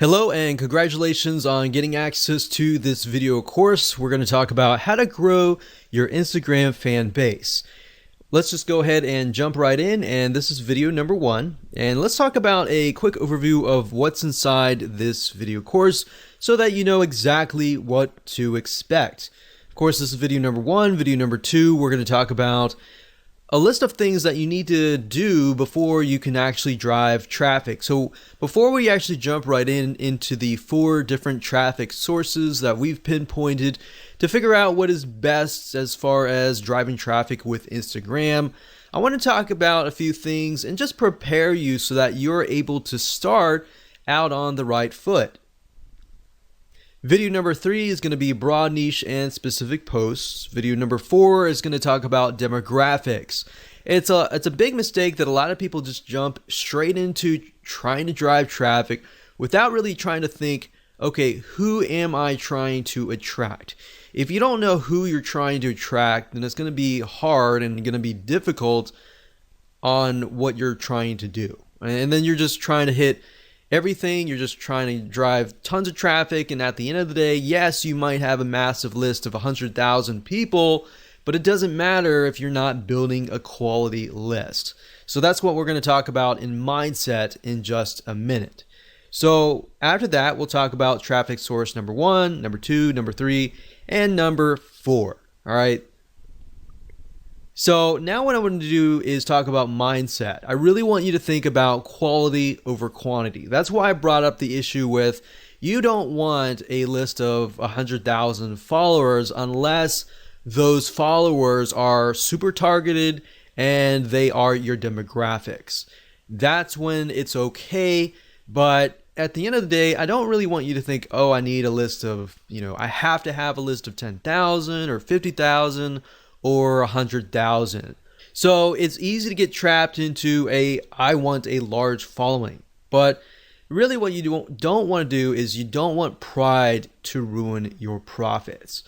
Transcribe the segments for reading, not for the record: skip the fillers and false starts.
Hello and congratulations on getting access to this video course. We're going to talk about how to grow your Instagram fan base. Let's just go ahead and jump right in, and this is video number 1. And let's talk about a quick overview of what's inside this video course so that you know exactly what to expect. Of course, this is video number 1. Video number 2, we're going to talk about a list of things that you need to do before you can actually drive traffic. So before we actually jump right into the 4 different traffic sources that we've pinpointed to figure out what is best as far as driving traffic with Instagram, I want to talk about a few things and just prepare you so that you're able to start out on the right foot. Video number 3 is going to be broad niche and specific posts. Video number 4 is going to talk about demographics. It's a big mistake that a lot of people just jump straight into trying to drive traffic without really trying to think, okay, who am I trying to attract? If you don't know who you're trying to attract, then it's going to be hard and going to be difficult on what you're trying to do. And then you're just trying to hit everything. You're just trying to drive tons of traffic, and at the end of the day, yes, you might have a massive list of 100,000 people, but it doesn't matter if you're not building a quality list. So that's what we're going to talk about in mindset in just a minute. So after that, we'll talk about traffic source number 1, number 2, number 3, and number 4. All right. So now what I want to do is talk about mindset. I really want you to think about quality over quantity. That's why I brought up the issue with you don't want a list of 100,000 followers unless those followers are super targeted and they are your demographics. That's when it's okay. But at the end of the day, I don't really want you to think, oh, I need a list of, I have to have a list of 10,000 or 50,000 or 100,000. So it's easy to get trapped into I want a large following. But really what you don't want to do is you don't want pride to ruin your profits.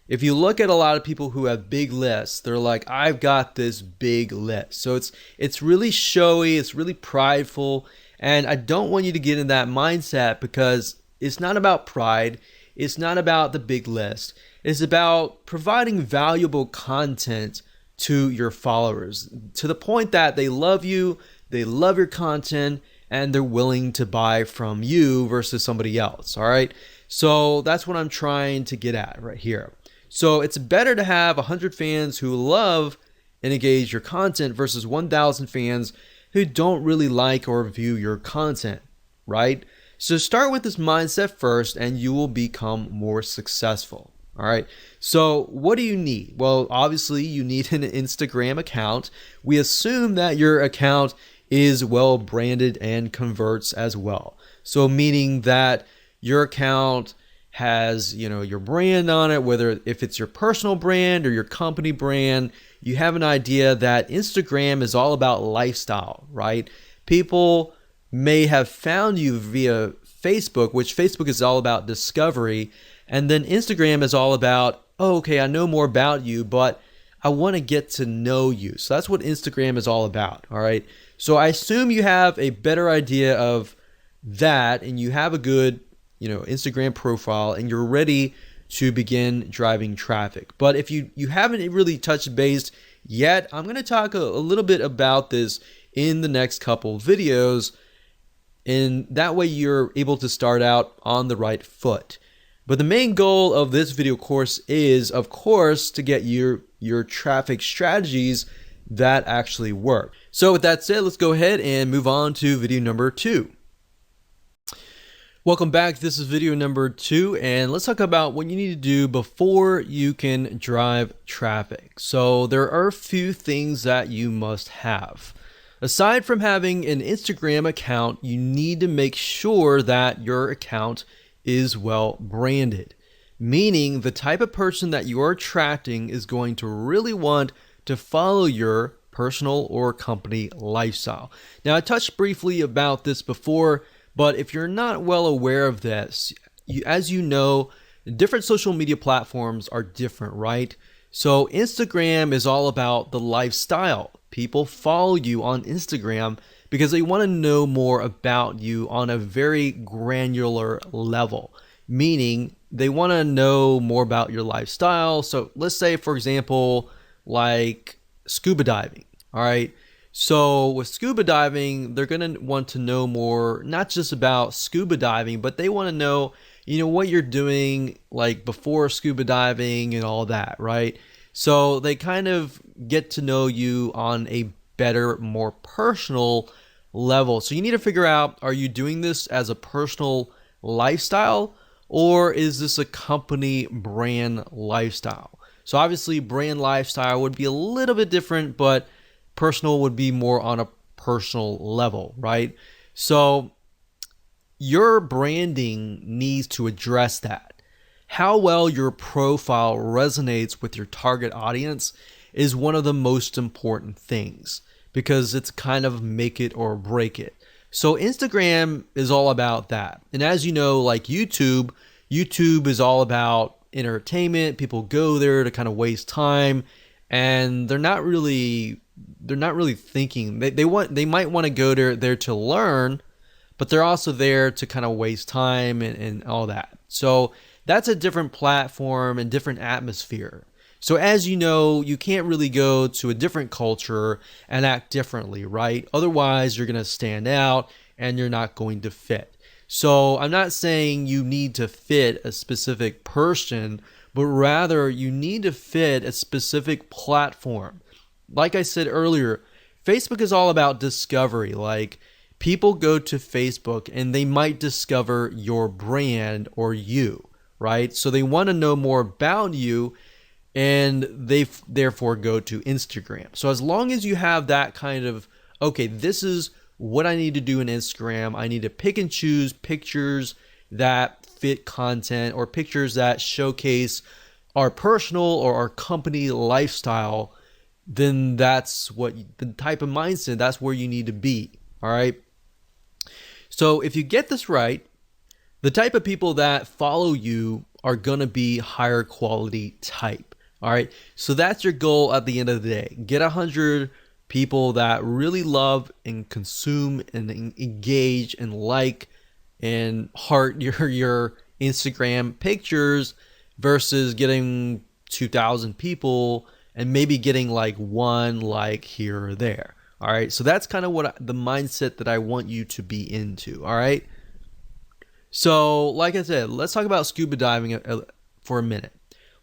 If you look at a lot of people who have big lists, they're like, I've got this big list. So it's really showy, it's really prideful, and I don't want you to get in that mindset because it's not about pride, it's not about the big list. It's about providing valuable content to your followers to the point that they love you, they love your content, and they're willing to buy from you versus somebody else. All right. So that's what I'm trying to get at right here. So it's better to have 100 fans who love and engage your content versus 1,000 fans who don't really like or view your content, right? So start with this mindset first and you will become more successful. All right. So what do you need? Well, obviously you need an Instagram account. We assume that your account is well branded and converts as well. So meaning that your account has, your brand on it, whether if it's your personal brand or your company brand, you have an idea that Instagram is all about lifestyle, right? People may have found you via Facebook, which Facebook is all about discovery. And then Instagram is all about, oh, okay, I know more about you, but I want to get to know you. So that's what Instagram is all about, all right? So I assume you have a better idea of that and you have a good, Instagram profile and you're ready to begin driving traffic. But if you haven't really touched base yet, I'm going to talk a little bit about this in the next couple videos. And that way you're able to start out on the right foot. But the main goal of this video course is, of course, to get your traffic strategies that actually work. So with that said, let's go ahead and move on to video number 2. Welcome back. This is video number 2, and let's talk about what you need to do before you can drive traffic. So there are a few things that you must have. Aside from having an Instagram account, you need to make sure that your account is well branded, meaning the type of person that you are attracting is going to really want to follow your personal or company lifestyle. Now, I touched briefly about this before, but if you're not well aware of this, as you know, different social media platforms are different, right? So Instagram is all about the lifestyle. People follow you on Instagram because they want to know more about you on a very granular level, meaning they want to know more about your lifestyle. So let's say, for example, like scuba diving. All right. So with scuba diving, they're going to want to know more, not just about scuba diving, but they want to know, what you're doing like before scuba diving and all that, right? So they kind of get to know you on a better, more personal level. So you need to figure out, are you doing this as a personal lifestyle, or is this a company brand lifestyle? So obviously brand lifestyle would be a little bit different, but personal would be more on a personal level, right? So your branding needs to address that. How well your profile resonates with your target audience is one of the most important things, because it's kind of make it or break it. So Instagram is all about that. And as you know, like YouTube is all about entertainment. People go there to kind of waste time, and they're not really thinking. They might want to go there to learn, but they're also there to kind of waste time and all that. So that's a different platform and different atmosphere. So as you know, you can't really go to a different culture and act differently, right? Otherwise, you're going to stand out and you're not going to fit. So I'm not saying you need to fit a specific person, but rather you need to fit a specific platform. Like I said earlier, Facebook is all about discovery. Like, people go to Facebook and they might discover your brand or you, right? So they want to know more about you, and they therefore go to Instagram. So as long as you have that kind of, okay, this is what I need to do in Instagram. I need to pick and choose pictures that fit content, or pictures that showcase our personal or our company lifestyle, then that's what the type of mindset, that's where you need to be. All right. So if you get this right, the type of people that follow you are going to be higher quality type. All right. So that's your goal at the end of the day. Get 100 people that really love and consume and engage and like and heart your Instagram pictures, versus getting 2,000 people and maybe getting like one like here or there. All right. So that's kind of the mindset that I want you to be into. All right. So like I said, let's talk about scuba diving for a minute.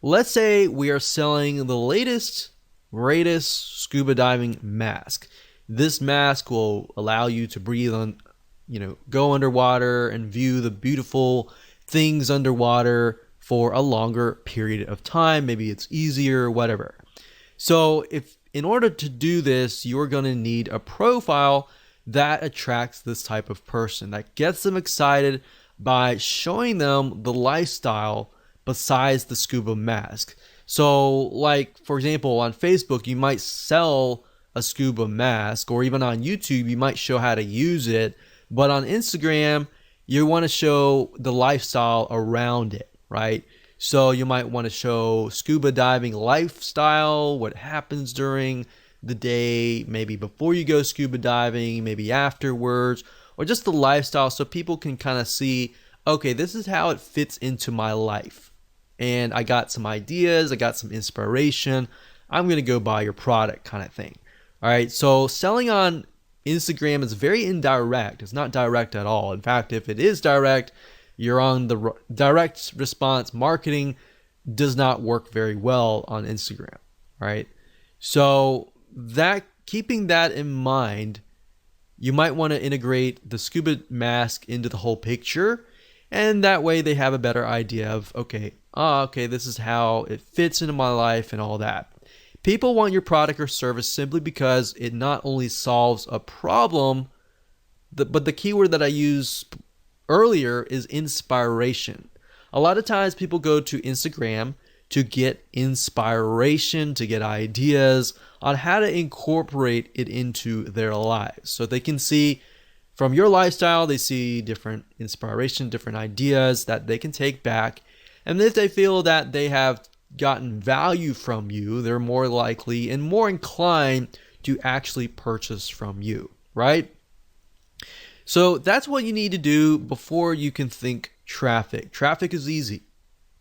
Let's say we are selling the latest, greatest scuba diving mask. This mask will allow you to breathe on, go underwater and view the beautiful things underwater for a longer period of time. Maybe it's easier, whatever. So in order to do this, you're going to need a profile that attracts this type of person, that gets them excited by showing them the lifestyle besides the scuba mask. So like, for example, on Facebook, you might sell a scuba mask, or even on YouTube, you might show how to use it. But on Instagram, you want to show the lifestyle around it, right? So you might want to show scuba diving lifestyle, what happens during the day, maybe before you go scuba diving, maybe afterwards, or just the lifestyle, so people can kind of see, okay, this is how it fits into my life. And I got some ideas, I got some inspiration, I'm going to go buy your product, kind of thing. All right, so selling on Instagram is very indirect. It's not direct at all. In fact, if it is direct, you're on the direct response marketing does not work very well on Instagram, right? So keeping that in mind, you might want to integrate the scuba mask into the whole picture, and that way they have a better idea of, okay, this is how it fits into my life and all that. People want your product or service simply because it not only solves a problem, but the keyword that I used earlier is inspiration. A lot of times people go to Instagram to get inspiration, to get ideas on how to incorporate it into their lives. So they can see from your lifestyle, they see different inspiration, different ideas that they can take back. And if they feel that they have gotten value from you, they're more likely and more inclined to actually purchase from you, right? So that's what you need to do before you can think traffic. Traffic is easy,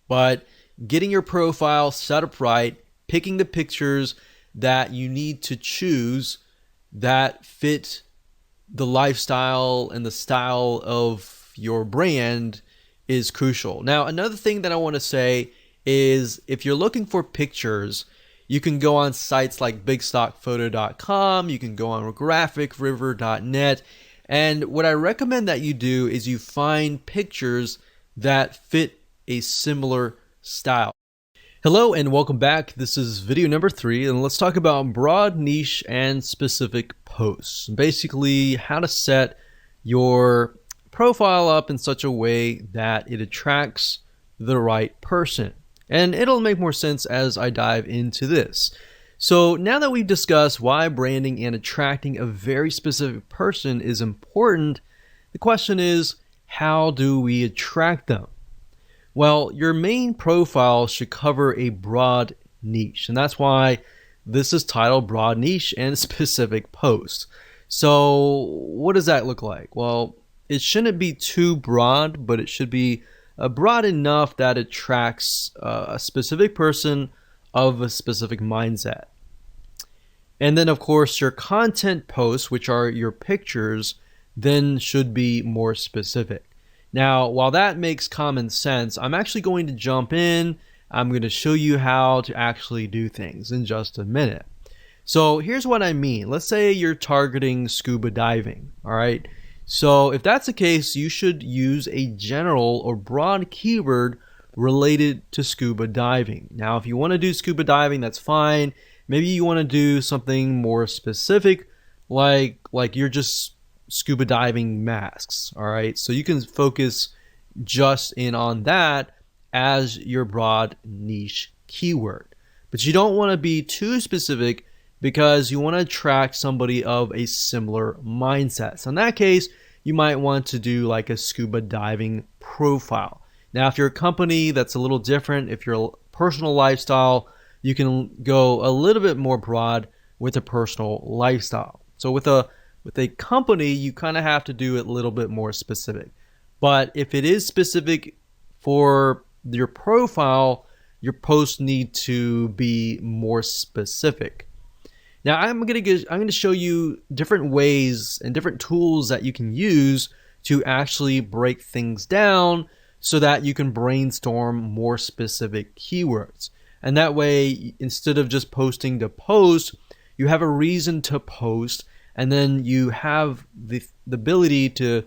but getting your profile set up right, picking the pictures that you need to choose that fit the lifestyle and the style of your brand is crucial. Now, another thing that I want to say is if you're looking for pictures, you can go on sites like bigstockphoto.com, you can go on graphicriver.net, and what I recommend that you do is you find pictures that fit a similar style. Hello and welcome back. This is video number 3, and let's talk about broad, niche, and specific posts. Basically, how to set your profile up in such a way that it attracts the right person. And it'll make more sense as I dive into this. So now that we've discussed why branding and attracting a very specific person is important, the question is, how do we attract them? Well, your main profile should cover a broad niche, and that's why this is titled Broad Niche and Specific Post. So what does that look like? Well, it shouldn't be too broad, but it should be broad enough that it attracts a specific person of a specific mindset. And then, of course, your content posts, which are your pictures, then should be more specific. Now, while that makes common sense, I'm actually going to jump in. I'm going to show you how to actually do things in just a minute. So here's what I mean. Let's say you're targeting scuba diving, all right? So if that's the case, you should use a general or broad keyword related to scuba diving. Now, if you want to do scuba diving, that's fine. Maybe you want to do something more specific, like you're just scuba diving masks, all right? So you can focus just in on that as your broad niche keyword. But you don't want to be too specific because you want to attract somebody of a similar mindset. So in that case, you might want to do like a scuba diving profile. Now, if you're a company, that's a little different. If you're a personal lifestyle, you can go a little bit more broad with a personal lifestyle. So with a company, you kind of have to do it a little bit more specific. But if it is specific for your profile, your posts need to be more specific. Now, I'm going to show you different ways and different tools that you can use to actually break things down so that you can brainstorm more specific keywords. And that way, instead of just posting to post, you have a reason to post, and then you have the ability to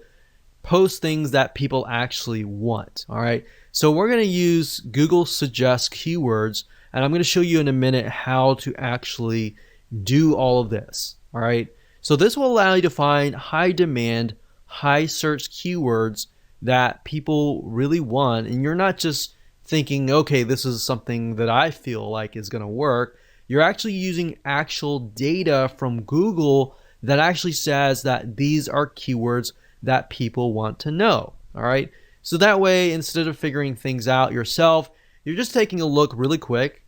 post things that people actually want. All right. So we're going to use Google Suggest Keywords, and I'm going to show you in a minute how to actually do all of this. All right. So this will allow you to find high demand, high search keywords that people really want. And you're not just thinking, okay, this is something that I feel like is going to work. You're actually using actual data from Google that actually says that these are keywords that people want to know. All right. So that way, instead of figuring things out yourself, you're just taking a look really quick.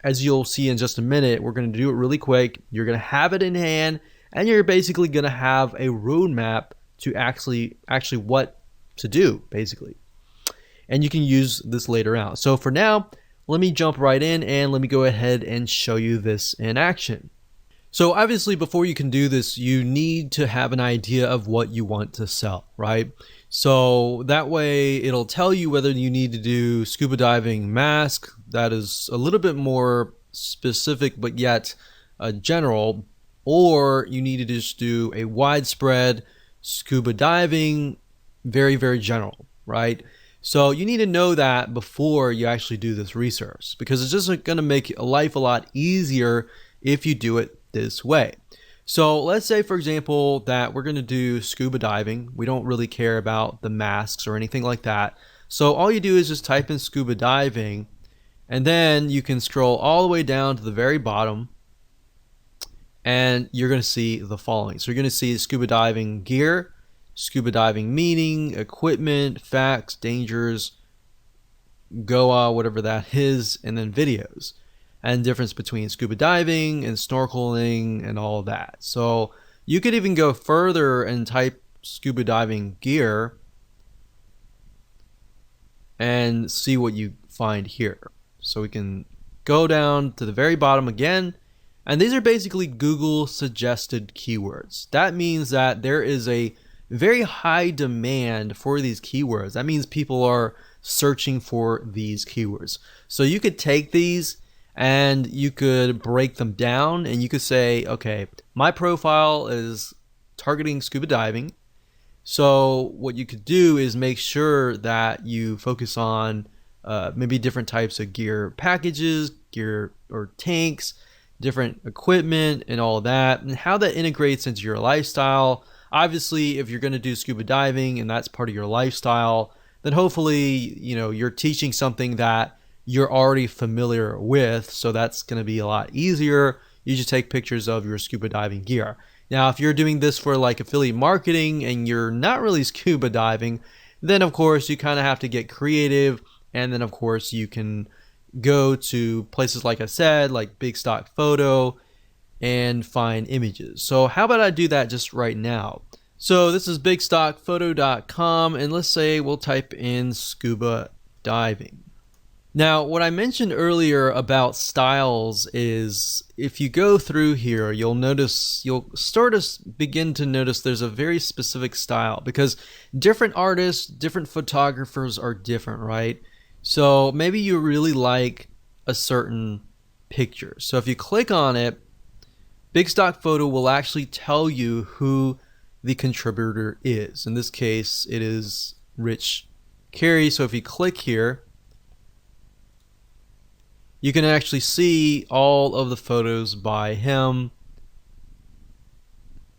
As you'll see in just a minute, we're going to do it really quick. You're going to have it in hand, and you're basically going to have a roadmap to actually what to do, basically. And you can use this later out. So for now, let me jump right in and let me go ahead and show you this in action. So obviously, before you can do this, you need to have an idea of what you want to sell, right? So that way it'll tell you whether you need to do scuba diving mask, that is a little bit more specific but yet general, or you need to just do a widespread scuba diving, very, very general, right? So you need to know that before you actually do this research, because it's just going to make life a lot easier if you do it this way. So let's say, for example, that we're going to do scuba diving. We don't really care about the masks or anything like that. So all you do is just type in scuba diving, and then you can scroll all the way down to the very bottom, and you're going to see the following. So you're going to see scuba diving gear, scuba diving meaning, equipment, facts, dangers, Goa, whatever that is, and then videos, and difference between scuba diving and snorkeling and all of that. So You could even go further and type scuba diving gear and see what you find here. So we can go down to the very bottom again, and these are basically Google suggested keywords. That means that there is a very high demand for these keywords. That means people are searching for these keywords. So you could take these and you could break them down, and you could say, okay, my profile is targeting scuba diving. So what you could do is make sure that you focus on maybe different types of gear packages, gear or tanks, different equipment and all that, and how that integrates into your lifestyle. Obviously, if you're going to do scuba diving and that's part of your lifestyle, then hopefully, you're teaching something that you're already familiar with. So that's going to be a lot easier. You just take pictures of your scuba diving gear. Now, if you're doing this for like affiliate marketing and you're not really scuba diving, then of course you kind of have to get creative. And then of course you can go to places like I said, like Big Stock Photo, and find images. So how about I do that just right now? So this is bigstockphoto.com, and let's say we'll type in scuba diving. Now, what I mentioned earlier about styles is if you go through here, you'll start to begin to notice there's a very specific style, because different artists, different photographers are different, right? So maybe you really like a certain picture. So if you click on it, Big Stock Photo will actually tell you who the contributor is. In this case, it is Rich Carey. So if you click here, you can actually see all of the photos by him.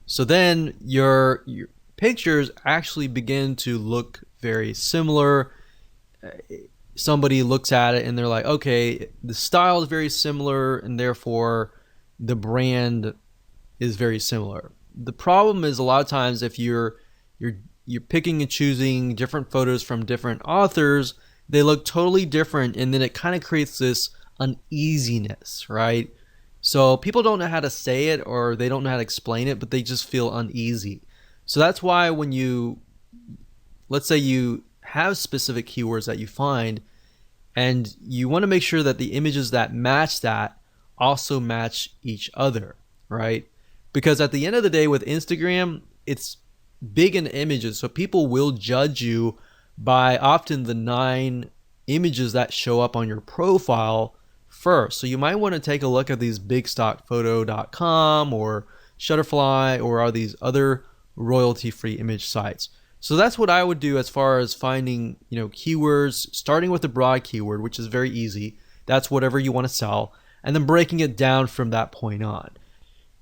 So then your pictures actually begin to look very similar. Somebody looks at it and they're like, okay, the style is very similar and therefore the brand is very similar. The problem is a lot of times if you're picking and choosing different photos from different authors, they look totally different, and then it kind of creates this uneasiness, right? So people don't know how to say it, or they don't know how to explain it, but they just feel uneasy. So that's why when let's say you have specific keywords that you find, and you want to make sure that the images that match that also match each other, right? Because at the end of the day with Instagram, it's big in images, so people will judge you by often the 9 images that show up on your profile first. So you might want to take a look at these bigstockphoto.com or Shutterfly or all these other royalty-free image sites. So that's what I would do as far as finding, keywords, starting with the broad keyword, which is very easy. That's whatever you want to sell, and then breaking it down from that point on.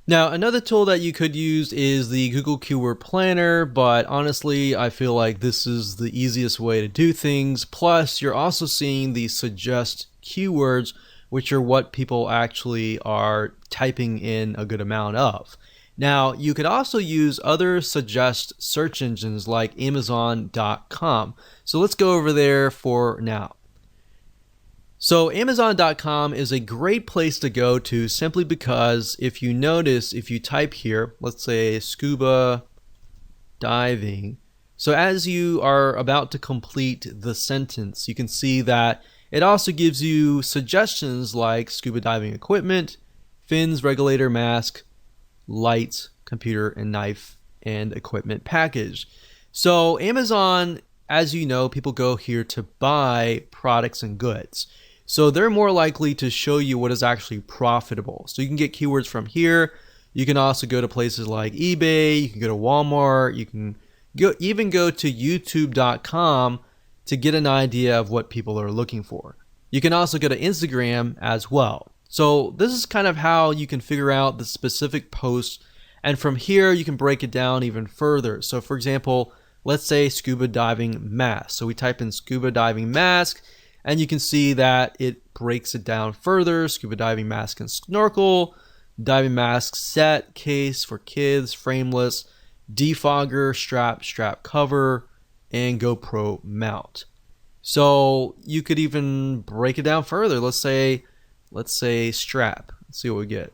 Now, another tool that you could use is the Google Keyword Planner, but honestly, I feel like this is the easiest way to do things. Plus, you're also seeing the suggest keywords, which are what people actually are typing in a good amount of. Now, you could also use other suggest search engines like Amazon.com. So let's go over there for now. So Amazon.com is a great place to go to simply because if you notice, if you type here, let's say scuba diving. So as you are about to complete the sentence, you can see that it also gives you suggestions like scuba diving equipment, fins, regulator, mask, lights, computer, and knife and equipment package. So Amazon, as you know, people go here to buy products and goods. So they're more likely to show you what is actually profitable. So you can get keywords from here. You can also go to places like eBay. You can go to Walmart. You can even go to YouTube.com to get an idea of what people are looking for. You can also go to Instagram as well. So this is kind of how you can figure out the specific posts. And from here, you can break it down even further. So for example, let's say scuba diving mask. So we type in scuba diving mask, and you can see that it breaks it down further. Scuba diving mask and snorkel, diving mask set, case for kids, frameless, defogger, strap cover, and GoPro mount. So you could even break it down further. Let's say strap. Let's see what we get.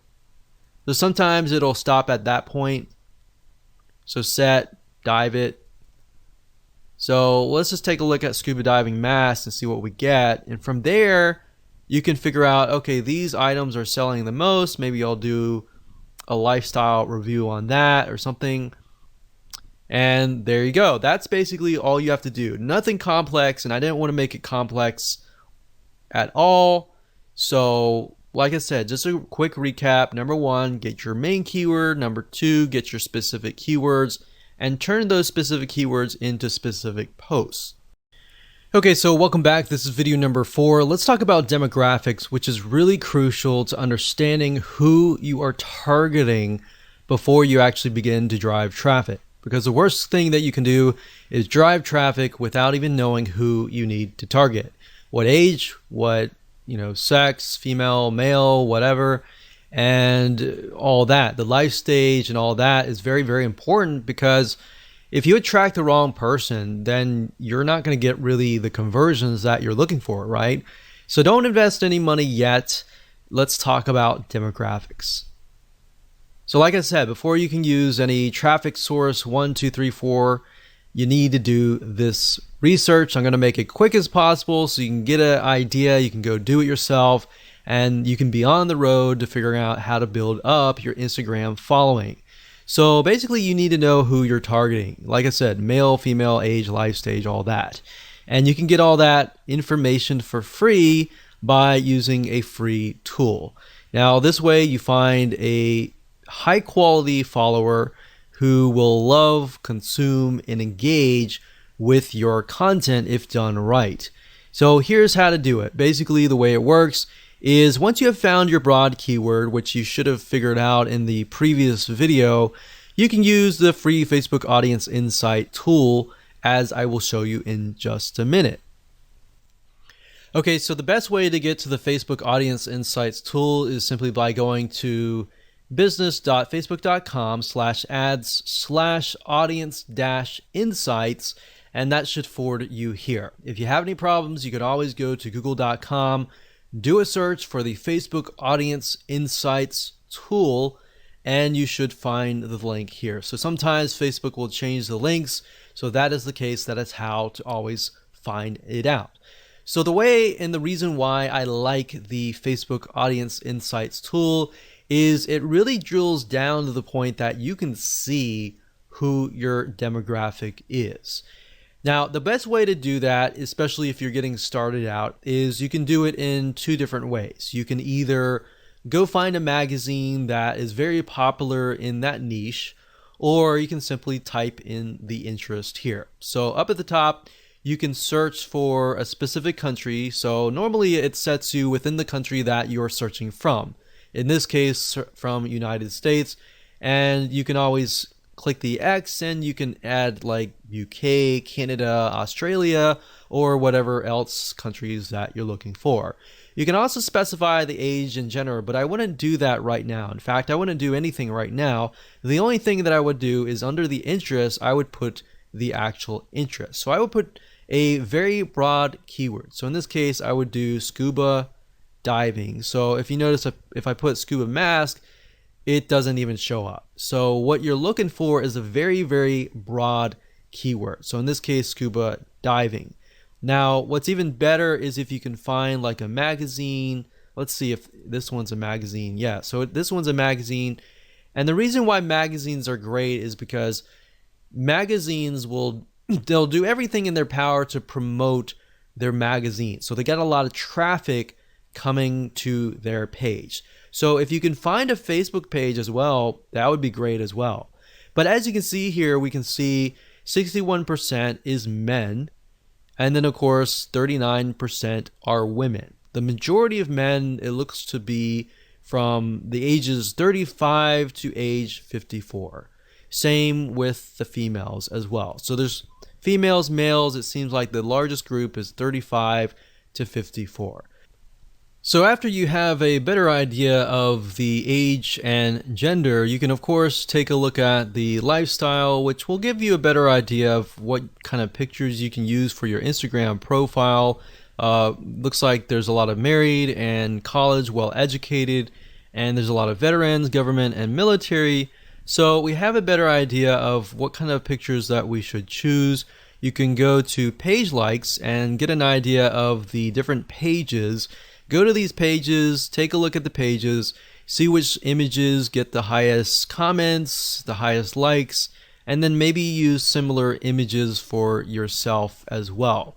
So sometimes it'll stop at that point, So set, dive it. So let's just take a look at scuba diving mask and see what we get. And from there, you can figure out, okay, these items are selling the most. Maybe I'll do a lifestyle review on that or something. And there you go. That's basically all you have to do. Nothing complex, and I didn't want to make it complex at all. So like I said, just a quick recap. Number one, get your main keyword. Number two, get your specific keywords and turn those specific keywords into specific posts. Okay, so welcome back. This is video number 4. Let's talk about demographics, which is really crucial to understanding who you are targeting before you actually begin to drive traffic. Because the worst thing that you can do is drive traffic without even knowing who you need to target. What age, what, sex, female, male, whatever, and all that. The life stage and all that is very, very important, because if you attract the wrong person, then you're not going to get really the conversions that you're looking for, right? So don't invest any money yet. Let's talk about demographics. So like I said, before you can use any traffic source 1, 2, 3, 4, you need to do this research. I'm going to make it quick as possible so you can get an idea. You can go do it yourself, and you can be on the road to figuring out how to build up your Instagram following. So basically, you need to know who you're targeting. Like I said, male, female, age, life stage, all that. And you can get all that information for free by using a free tool. Now, this way you find a high quality follower who will love, consume, and engage with your content if done right. So here's how to do it. Basically, the way it works is once you have found your broad keyword, which you should have figured out in the previous video, you can use the free Facebook Audience Insight tool, as I will show you in just a minute. Okay, so the best way to get to the Facebook Audience Insights tool is simply by going to business.facebook.com/ads/audience-insights, and that should forward you here. If you have any problems, you can always go to google.com, do a search for the Facebook Audience Insights tool, and you should find the link here. So sometimes Facebook will change the links, so that is the case. That is how to always find it out. So the way and the reason why I like the Facebook Audience Insights tool is it really drills down to the point that you can see who your demographic is. Now, the best way to do that, especially if you're getting started out, is you can do it in 2 different ways. You can either go find a magazine that is very popular in that niche, or you can simply type in the interest here. So up at the top, you can search for a specific country. So normally it sets you within the country that you're searching from. In this case, from United States, and you can always click the X and you can add like UK, Canada, Australia, or whatever else countries that you're looking for. You can also specify the age and gender, but I wouldn't do that right now. In fact, I wouldn't do anything right now. The only thing that I would do is under the interest, I would put the actual interest. So I would put a very broad keyword. So in this case, I would do scuba diving. So if you notice, if I put scuba mask, it doesn't even show up. So what you're looking for is a very, very broad keyword. So in this case, scuba diving. Now, what's even better is if you can find like a magazine. Let's see if this one's a magazine. Yeah, so this one's a magazine. And the reason why magazines are great is because magazines they'll do everything in their power to promote their magazine. So they get a lot of traffic coming to their page. So if you can find a Facebook page as well, that would be great as well. But as you can see here, we can see 61% is men, and then of course 39% are women. The majority of men, it looks to be from the ages 35 to age 54. Same with the females as well. So there's females, males, it seems like the largest group is 35 to 54. So after you have a better idea of the age and gender, you can of course take a look at the lifestyle, which will give you a better idea of what kind of pictures you can use for your Instagram profile. Looks like there's a lot of married and college, well educated, and there's a lot of veterans, government, and military. So we have a better idea of what kind of pictures that we should choose. You can go to page likes and get an idea of the different pages. Go to these pages, take a look at the pages, see which images get the highest comments, the highest likes, and then maybe use similar images for yourself as well.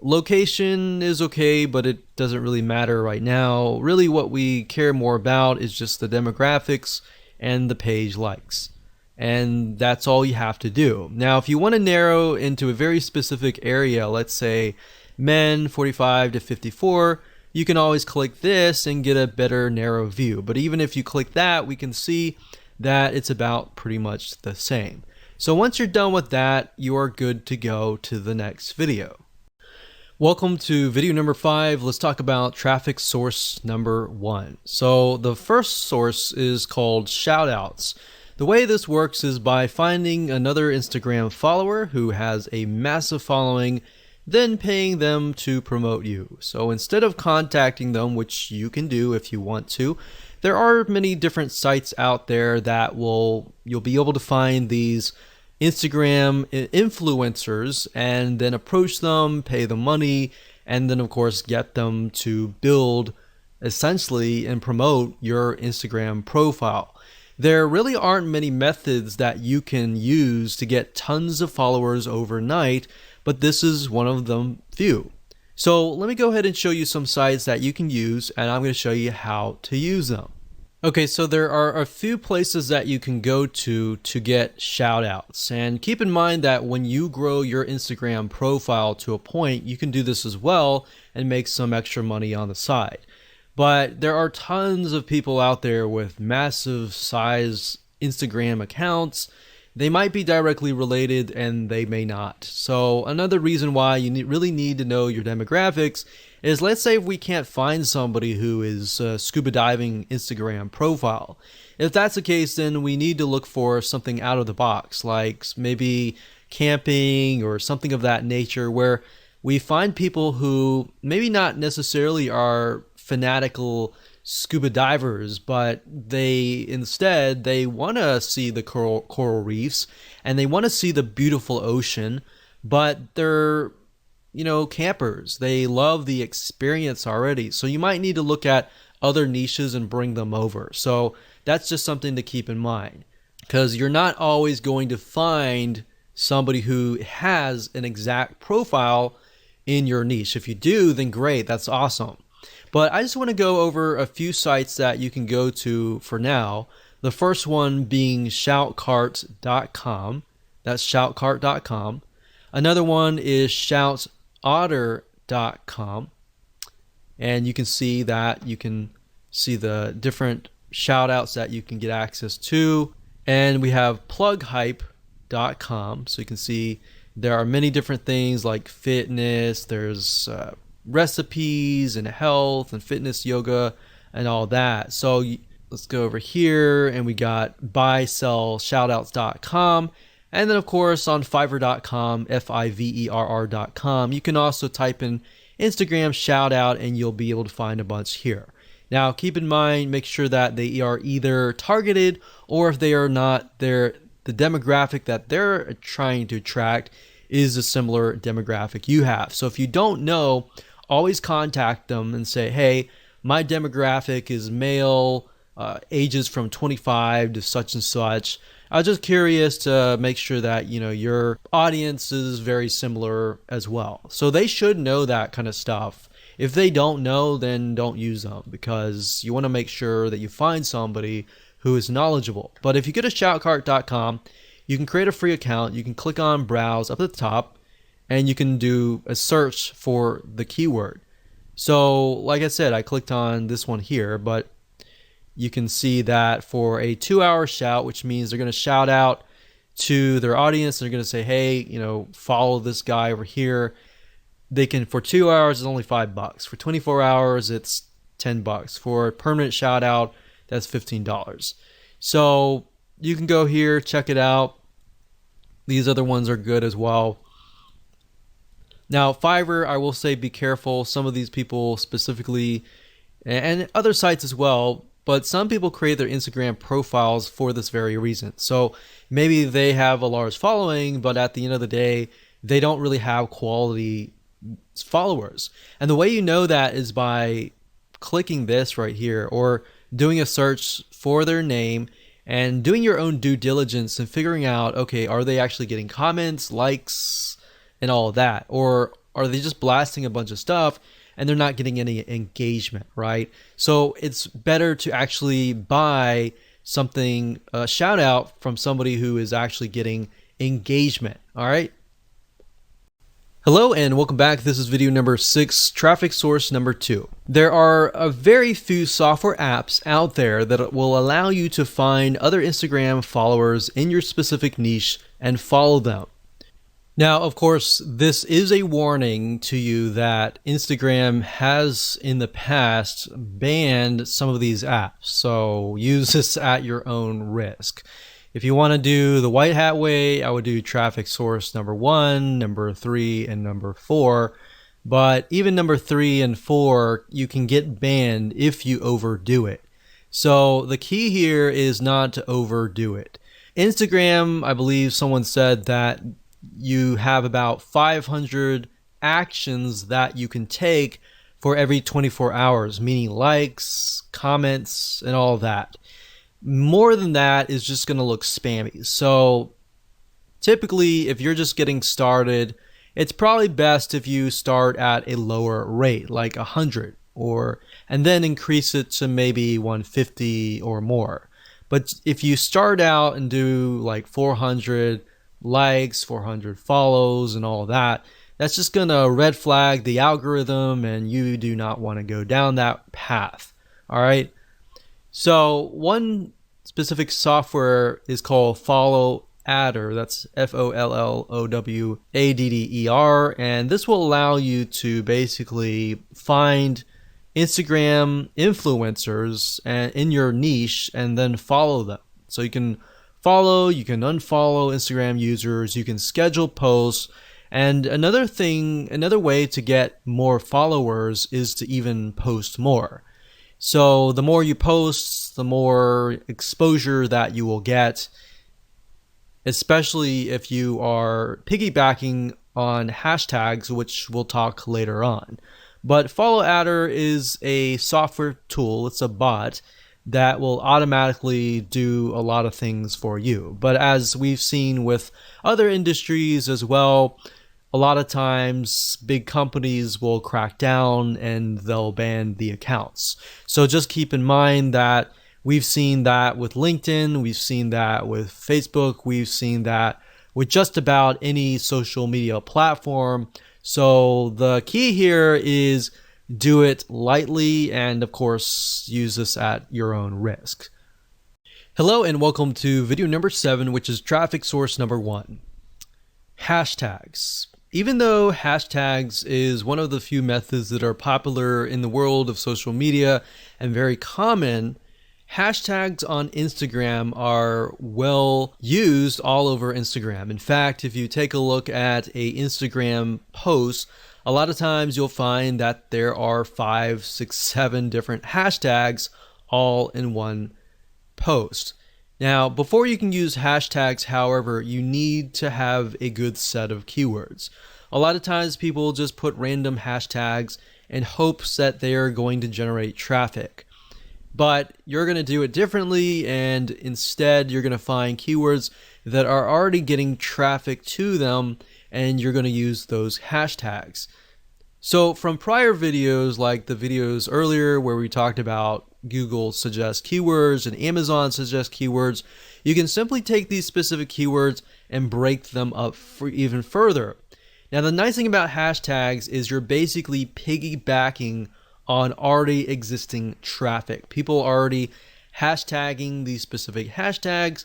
Location is okay, but it doesn't really matter right now. Really what we care more about is just the demographics and the page likes. And that's all you have to do. Now, if you want to narrow into a very specific area, let's say men 45 to 54, you can always click this and get a better narrow view. But even if you click that, we can see that it's about pretty much the same. So once you're done with that, you are good to go to the next video. Welcome to video number 5. Let's talk about traffic source number 1. So the first source is called shoutouts. The way this works is by finding another Instagram follower who has a massive following, then paying them to promote you. So instead of contacting them, which you can do if you want to, there are many different sites out there that you'll be able to find these Instagram influencers and then approach them, pay them money, and then of course get them to build essentially and promote your Instagram profile. There really aren't many methods that you can use to get tons of followers overnight, but this is one of them few. So let me go ahead and show you some sites that you can use, and I'm going to show you how to use them. Okay, so there are a few places that you can go to get shoutouts. And keep in mind that when you grow your Instagram profile to a point, you can do this as well and make some extra money on the side. But there are tons of people out there with massive size Instagram accounts. They might be directly related and they may not. So another reason why you really need to know your demographics is, let's say if we can't find somebody who is a scuba diving Instagram profile. If that's the case, then we need to look for something out of the box, like maybe camping or something of that nature, where we find people who maybe not necessarily are fanatical scuba divers, but they want to see the coral reefs and they want to see the beautiful ocean, but they're campers. They love the experience already. So you might need to look at other niches and bring them over. So that's just something to keep in mind, because you're not always going to find somebody who has an exact profile in your niche. If you do, then great, that's awesome. But I just want to go over a few sites that you can go to for now. The first one being shoutcart.com. That's shoutcart.com. Another one is shoutotter.com. And you can see the different shoutouts that you can get access to. And we have plughype.com. So you can see there are many different things like fitness, there's recipes and health and fitness, yoga, and all that. So let's go over here and we got buysellshoutouts.com. And then of course on fiverr.com, fiverr.com, you can also type in Instagram shoutout and you'll be able to find a bunch here. Now keep in mind, make sure that they are either targeted, or if they are not, the demographic that they're trying to attract is a similar demographic you have. So if you don't know, always contact them and say, hey, my demographic is male, ages from 25 to such and such. I was just curious to make sure that your audience is very similar as well. So they should know that kind of stuff. If they don't know, then don't use them, because you want to make sure that you find somebody who is knowledgeable. But if you go to shoutcart.com, you can create a free account. You can click on browse up at the top, and you can do a search for the keyword. So like I said, I clicked on this one here, but you can see that for a 2-hour shout, which means they're going to shout out to their audience. They're going to say, hey, follow this guy over here. They can, for 2 hours, it's only $5. For 24 hours, it's $10. For a permanent shout out, that's $15. So you can go here, check it out. These other ones are good as well. Now, Fiverr, I will say be careful. Some of these people specifically, and other sites as well, but some people create their Instagram profiles for this very reason. So maybe they have a large following, but at the end of the day, they don't really have quality followers. And the way you know that is by clicking this right here or doing a search for their name and doing your own due diligence and figuring out, okay, are they actually getting comments, likes, and all of that? Or are they just blasting a bunch of stuff and they're not getting any engagement, right? So it's better to actually buy something, a shout out from somebody who is actually getting engagement, all right? Hello and welcome back. This is video number 6, traffic source number 2. There are a very few software apps out there that will allow you to find other Instagram followers in your specific niche and follow them. Now, of course, this is a warning to you that Instagram has in the past banned some of these apps. So use this at your own risk. If you want to do the white hat way, I would do traffic source number 1, number 3, and number 4. But even number 3 and 4, you can get banned if you overdo it. So the key here is not to overdo it. Instagram, I believe someone said that you have about 500 actions that you can take for every 24 hours, meaning likes, comments, and all of that. More than that is just going to look spammy. So typically, if you're just getting started, it's probably best if you start at a lower rate, like 100, and then increase it to maybe 150 or more. But if you start out and do like 400 likes, 400 follows, and all that, that's just going to red flag the algorithm, and you do not want to go down that path. All right. So one specific software is called Follow Adder. That's FOLLOWADDER, and this will allow you to basically find Instagram influencers in your niche and then follow them. So you can follow, you can unfollow Instagram users, you can schedule posts, and another way to get more followers is to even post more. So the more you post, the more exposure that you will get, especially if you are piggybacking on hashtags, which we'll talk later on. But Follow Adder is a software tool, it's a bot that will automatically do a lot of things for you. But as we've seen with other industries as well, a lot of times big companies will crack down and they'll ban the accounts. So just keep in mind that we've seen that with LinkedIn, we've seen that with Facebook, we've seen that with just about any social media platform. So the key here is do it lightly and of course use this at your own risk. Hello and welcome to video number 7, which is traffic source number 1. Hashtags. Even though hashtags is one of the few methods that are popular in the world of social media and very common, hashtags on Instagram are well used all over Instagram. In fact, if you take a look at a Instagram post, a lot of times you'll find that there are 5, 6, 7 different hashtags all in one post. Now, before you can use hashtags, however, you need to have a good set of keywords. A lot of times people just put random hashtags in hopes that they are going to generate traffic. But you're going to do it differently, and instead you're going to find keywords that are already getting traffic to them, and you're going to use those hashtags. So from prior videos, like the videos earlier where we talked about Google suggest keywords and Amazon suggest keywords, you can simply take these specific keywords and break them up for even further. Now, the nice thing about hashtags is you're basically piggybacking on already existing traffic. People are already hashtagging these specific hashtags.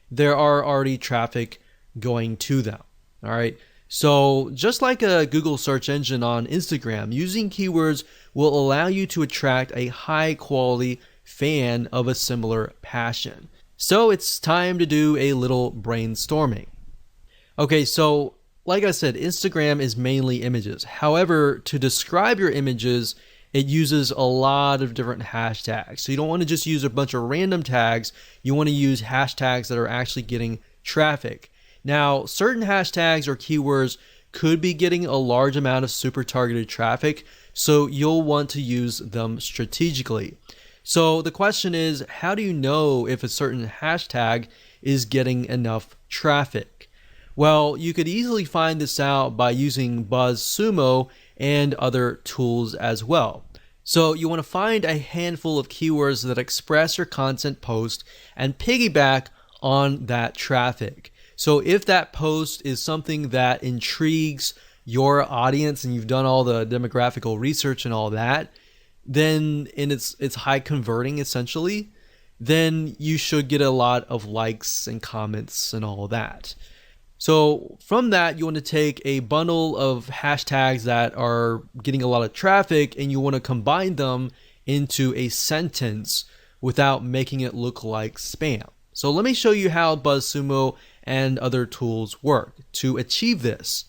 There are already traffic going to them. All right. So just like a Google search engine on Instagram, using keywords will allow you to attract a high quality fan of a similar passion. So it's time to do a little brainstorming. Okay, so like I said, Instagram is mainly images. However, to describe your images it uses a lot of different hashtags. So you don't want to just use a bunch of random tags. You want to use hashtags that are actually getting traffic. Now, certain hashtags or keywords could be getting a large amount of super targeted traffic, so you'll want to use them strategically. So the question is, how do you know if a certain hashtag is getting enough traffic? Well, you could easily find this out by using BuzzSumo and other tools as well. So you want to find a handful of keywords that express your content post and piggyback on that traffic. So if that post is something that intrigues your audience and you've done all the demographical research and all that, then it's high converting essentially, then you should get a lot of likes and comments and all that. So from that, you want to take a bundle of hashtags that are getting a lot of traffic and you want to combine them into a sentence without making it look like spam. So let me show you how BuzzSumo and other tools work to achieve this.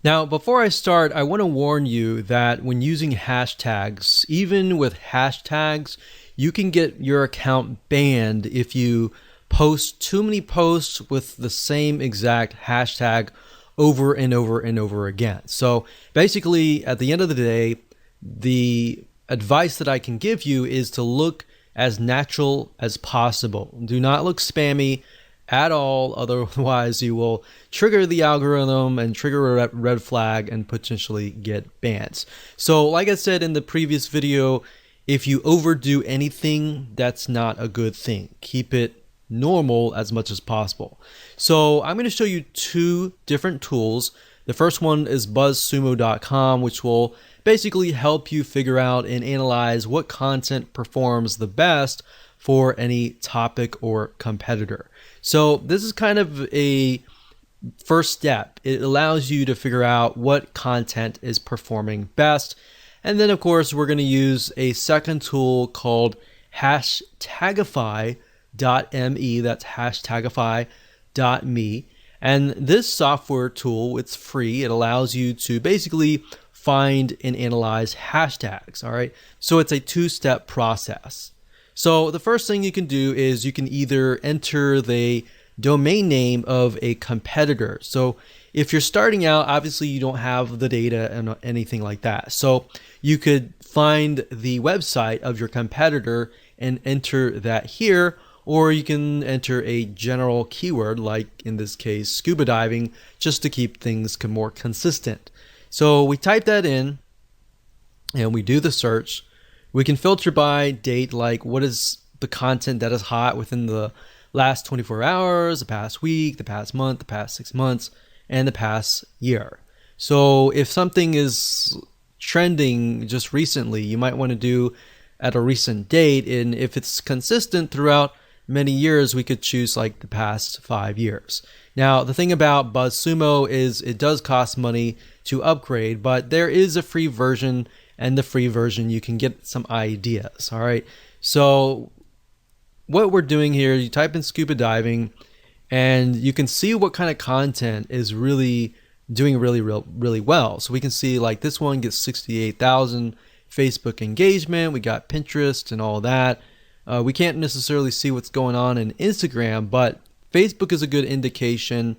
Now, before I start, I want to warn you that when using hashtags, even with hashtags, you can get your account banned if you post too many posts with the same exact hashtag over and over and over again. So basically, at the end of the day, the advice that I can give you is to look as natural as possible. Do not look spammy at all, otherwise you will trigger the algorithm and trigger a red flag and potentially get bans. So like I said in the previous video, if you overdo anything, that's not a good thing. Keep it normal as much as possible. So I'm going to show you two different tools. The first one is buzzsumo.com, which will basically help you figure out and analyze what content performs the best for any topic or competitor. So this is kind of a first step. It allows you to figure out what content is performing best. And then of course, we're going to use a second tool called Hashtagify.me. That's Hashtagify.me. And this software tool, it's free. It allows you to basically find and analyze hashtags. All right. So it's a two-step process. So the first thing you can do is you can either enter the domain name of a competitor. So if you're starting out, obviously you don't have the data and anything like that. So you could find the website of your competitor and enter that here, or you can enter a general keyword, like in this case, scuba diving, just to keep things more consistent. So we type that in and we do the search. We can filter by date, like what is the content that is hot within the last 24 hours, the past week, the past month, the past 6 months, and the past year. So if something is trending just recently, you might want to do at a recent date. And if it's consistent throughout many years, we could choose like the past 5 years. Now, the thing about BuzzSumo is it does cost money to upgrade, but there is a free version, and the free version you can get some ideas. All right. So what we're doing here, you type in scuba diving and you can see what kind of content is really doing really well. So we can see like this one gets 68,000 Facebook engagement. We got Pinterest and all that. We can't necessarily see what's going on in Instagram, but Facebook is a good indication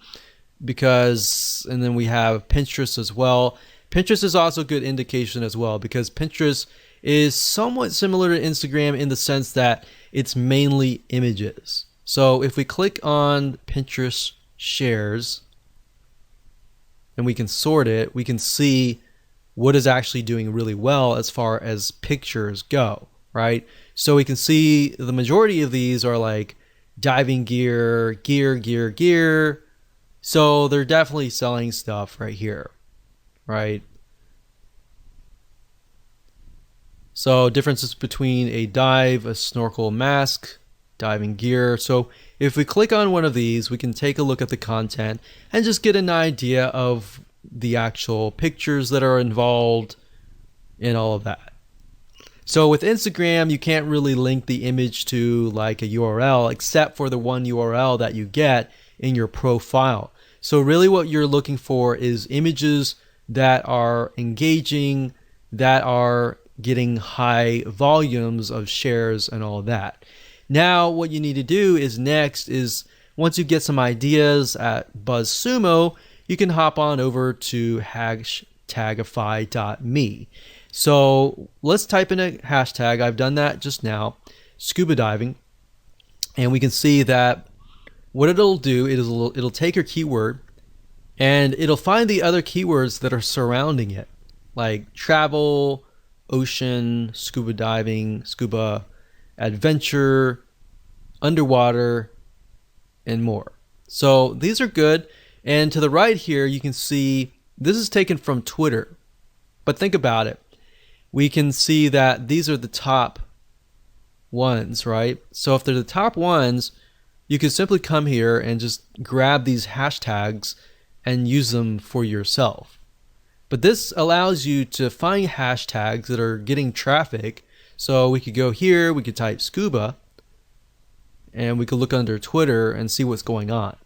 because, and then we have Pinterest as well. Pinterest is also a good indication as well because Pinterest is somewhat similar to Instagram in the sense that it's mainly images. So if we click on Pinterest shares and we can sort it, we can see what is actually doing really well as far as pictures go, right? So we can see the majority of these are like diving gear. So they're definitely selling stuff right here, right? So differences between a dive, a snorkel, mask, diving gear. So if we click on one of these, we can take a look at the content and just get an idea of the actual pictures that are involved and all of that. So with Instagram, you can't really link the image to like a URL except for the one URL that you get in your profile. So really what you're looking for is images that are engaging, that are getting high volumes of shares and all of that. Now, what you need to do is next is once you get some ideas at BuzzSumo, you can hop on over to hashtagify.me. So let's type in a hashtag. I've done that just now, scuba diving. And we can see that what it'll do is it'll take your keyword and it'll find the other keywords that are surrounding it, like travel, ocean, scuba diving, scuba adventure, underwater, and more. So these are good. And to the right here, you can see this is taken from Twitter. But think about it. We can see that these are the top ones, right? So if they're the top ones, you can simply come here and just grab these hashtags and use them for yourself. But this allows you to find hashtags that are getting traffic. So we could go here, we could type scuba, and we could look under Twitter and see what's going on.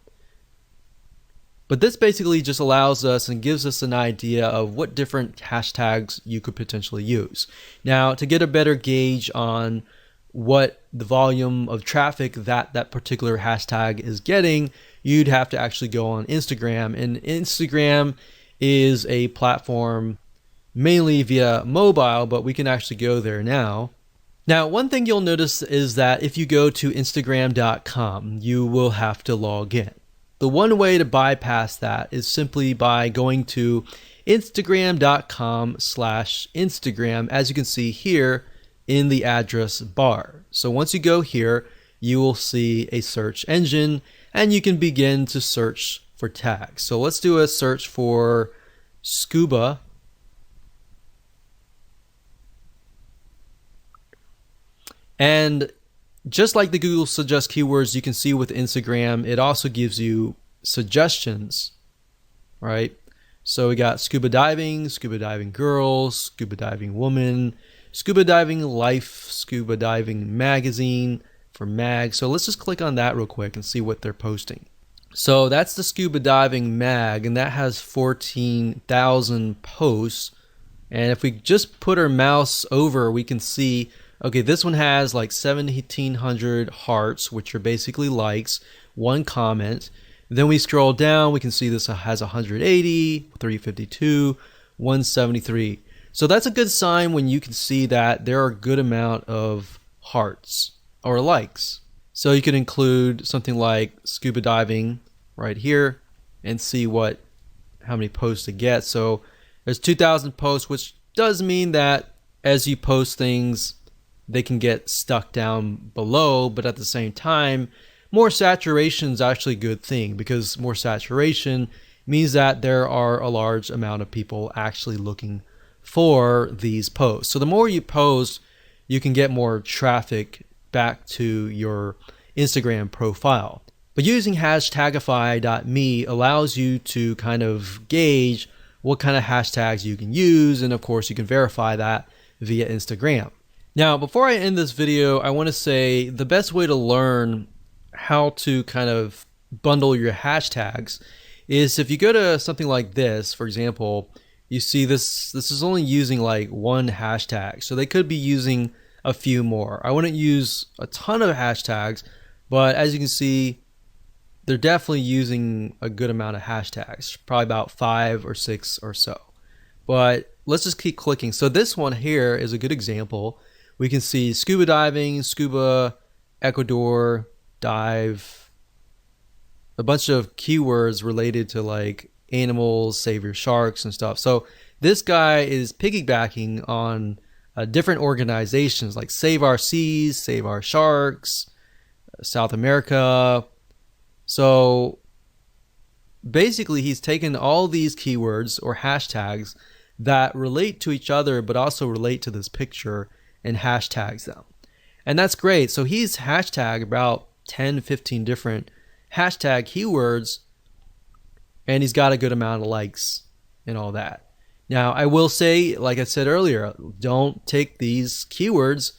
But this basically just allows us and gives us an idea of what different hashtags you could potentially use. Now, to get a better gauge on what the volume of traffic that particular hashtag is getting, you'd have to actually go on Instagram. And Instagram is a platform mainly via mobile, but we can actually go there now. Now, one thing you'll notice is that if you go to Instagram.com, you will have to log in. The one way to bypass that is simply by going to Instagram.com/Instagram, as you can see here in the address bar. So once you go here, you will see a search engine and you can begin to search for tags. So let's do a search for scuba. And just like the Google Suggest Keywords, you can see with Instagram, it also gives you suggestions, right? So we got scuba diving girl, scuba diving woman, scuba diving life, scuba diving magazine for mag. So let's just click on that real quick and see what they're posting. So that's the scuba diving mag, and that has 14,000 posts. And if we just put our mouse over, we can see, okay, this one has like 1,700 hearts, which are basically likes, one comment. Then we scroll down, we can see this has 180, 352, 173. So that's a good sign when you can see that there are a good amount of hearts or likes. So you could include something like scuba diving right here and see how many posts it gets. So there's 2,000 posts, which does mean that as you post things, they can get stuck down below, but at the same time, more saturation is actually a good thing, because more saturation means that there are a large amount of people actually looking for these posts. So the more you post, you can get more traffic back to your Instagram profile. But using hashtagify.me allows you to kind of gauge what kind of hashtags you can use, and of course you can verify that via Instagram. Now, before I end this video, I want to say the best way to learn how to kind of bundle your hashtags is if you go to something like this. For example, you see this is only using like one hashtag, so they could be using a few more. I wouldn't use a ton of hashtags, but as you can see, they're definitely using a good amount of hashtags, probably about 5 or 6 or so. But let's just keep clicking. So this one here is a good example. We can see scuba diving, scuba, Ecuador, dive, a bunch of keywords related to like animals, save your sharks and stuff. So this guy is piggybacking on different organizations like Save Our Seas, Save Our Sharks, South America. So basically he's taken all these keywords or hashtags that relate to each other but also relate to this picture and hashtags them. And that's great. So he's hashtagged about 10, 15 different hashtag keywords, and he's got a good amount of likes and all that. Now, I will say, like I said earlier, don't take these keywords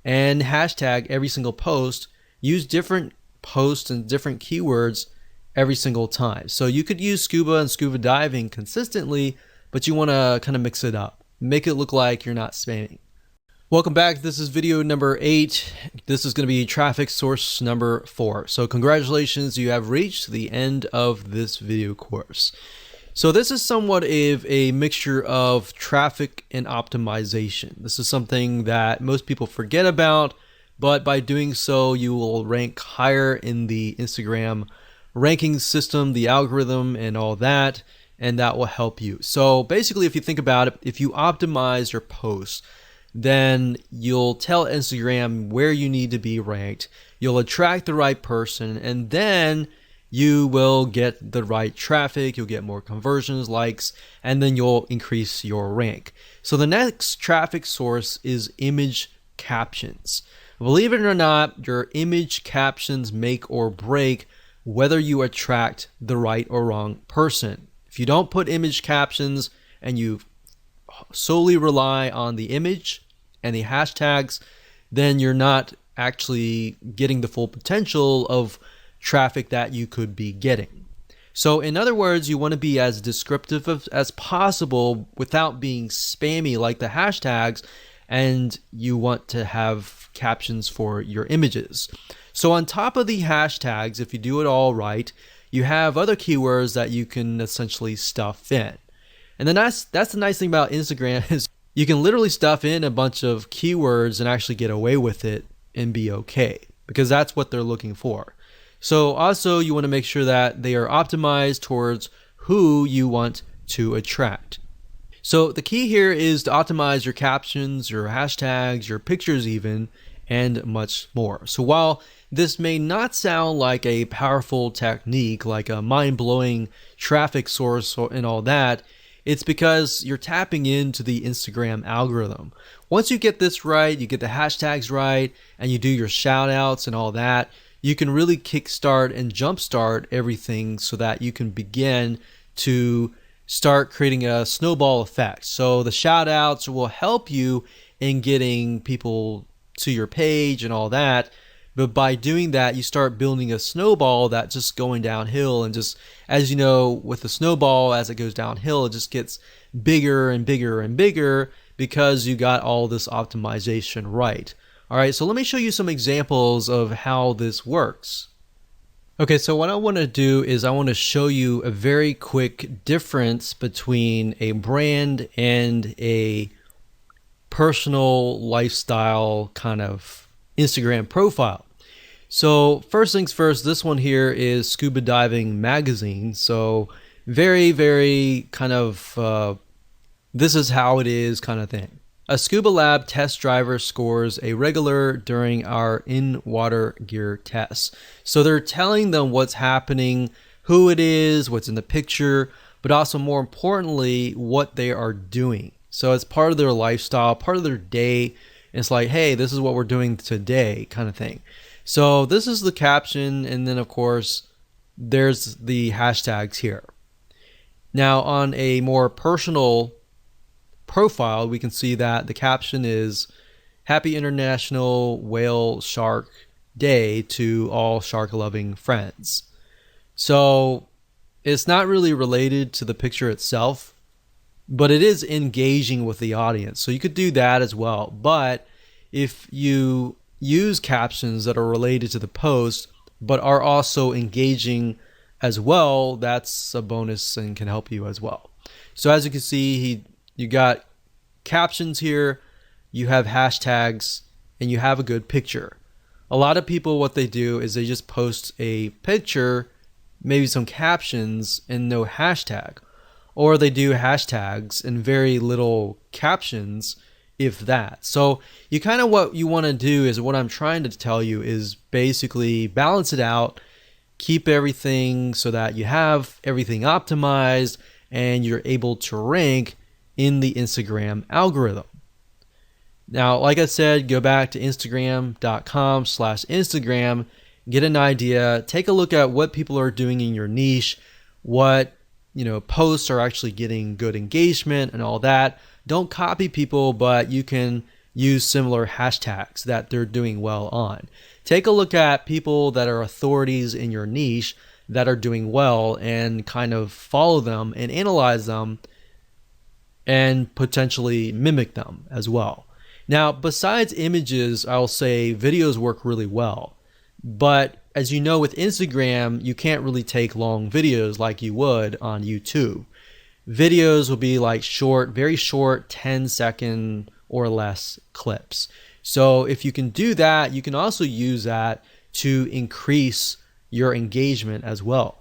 and hashtag every single post. Use different posts and different keywords every single time. So you could use scuba and scuba diving consistently, but you want to kind of mix it up. Make it look like you're not spamming. Welcome back. This is video number 8. This is going to be traffic source number 4. So congratulations, you have reached the end of this video course. So this is somewhat of a mixture of traffic and optimization. This is something that most people forget about, but by doing so, you will rank higher in the Instagram ranking system, the algorithm, and all that, and that will help you. So basically, if you think about it, if you optimize your posts, then you'll tell Instagram where you need to be ranked, you'll attract the right person, and then you will get the right traffic, you'll get more conversions, likes, and then you'll increase your rank. So the next traffic source is image captions. Believe it or not, your image captions make or break whether you attract the right or wrong person. If you don't put image captions and you solely rely on the image and the hashtags, then you're not actually getting the full potential of traffic that you could be getting. So in other words, you want to be as descriptive as possible without being spammy like the hashtags, and you want to have captions for your images. So on top of the hashtags, if you do it all right, you have other keywords that you can essentially stuff in. And then that's the nice thing about Instagram is you can literally stuff in a bunch of keywords and actually get away with it and be okay, because that's what they're looking for. So also you want to make sure that they are optimized towards who you want to attract. So the key here is to optimize your captions, your hashtags, your pictures even, and much more. So while this may not sound like a powerful technique, like a mind-blowing traffic source and all that, it's because you're tapping into the Instagram algorithm. Once you get this right, you get the hashtags right, and you do your shout outs and all that, you can really kickstart and jumpstart everything so that you can begin to start creating a snowball effect. So the shout outs will help you in getting people to your page and all that. But by doing that, you start building a snowball that's just going downhill. And just, as you know, with the snowball, as it goes downhill, it just gets bigger and bigger and bigger because you got all this optimization right. All right, so let me show you some examples of how this works. Okay, so what I want to do is I want to show you a very quick difference between a brand and a personal lifestyle kind of Instagram profile. So first things first, this one here is Scuba Diving Magazine. So very, very kind of, this is how it is kind of thing. A Scuba Lab test driver scores a regular during our in-water gear tests. So they're telling them what's happening, who it is, what's in the picture, but also more importantly, what they are doing. So it's part of their lifestyle, part of their day. It's like, hey, this is what we're doing today kind of thing. So this is the caption, and then of course there's the hashtags here. Now on a more personal profile, we can see that the caption is Happy International Whale Shark Day to all shark loving friends. So it's not really related to the picture itself, but it is engaging with the audience. So you could do that as well. But if you use captions that are related to the post but are also engaging as well, that's a bonus and can help you as well. So as you can see, you got captions here, you have hashtags, and you have a good picture. A lot of people, what they do is they just post a picture, maybe some captions, and no hashtag. Or they do hashtags and very little captions, if that. So you kind of, what you want to do is, what I'm trying to tell you is basically balance it out, keep everything so that you have everything optimized and you're able to rank in the Instagram algorithm. Now, like I said, go back to instagram.com/Instagram, get an idea, take a look at what people are doing in your niche, what posts are actually getting good engagement and all that. Don't copy people, but you can use similar hashtags that they're doing well on. Take a look at people that are authorities in your niche that are doing well and kind of follow them and analyze them and potentially mimic them as well. Now, besides images, I'll say videos work really well. But as you know, with Instagram, you can't really take long videos like you would on YouTube. Videos will be like short, very short, 10-second or less clips. So if you can do that, you can also use that to increase your engagement as well.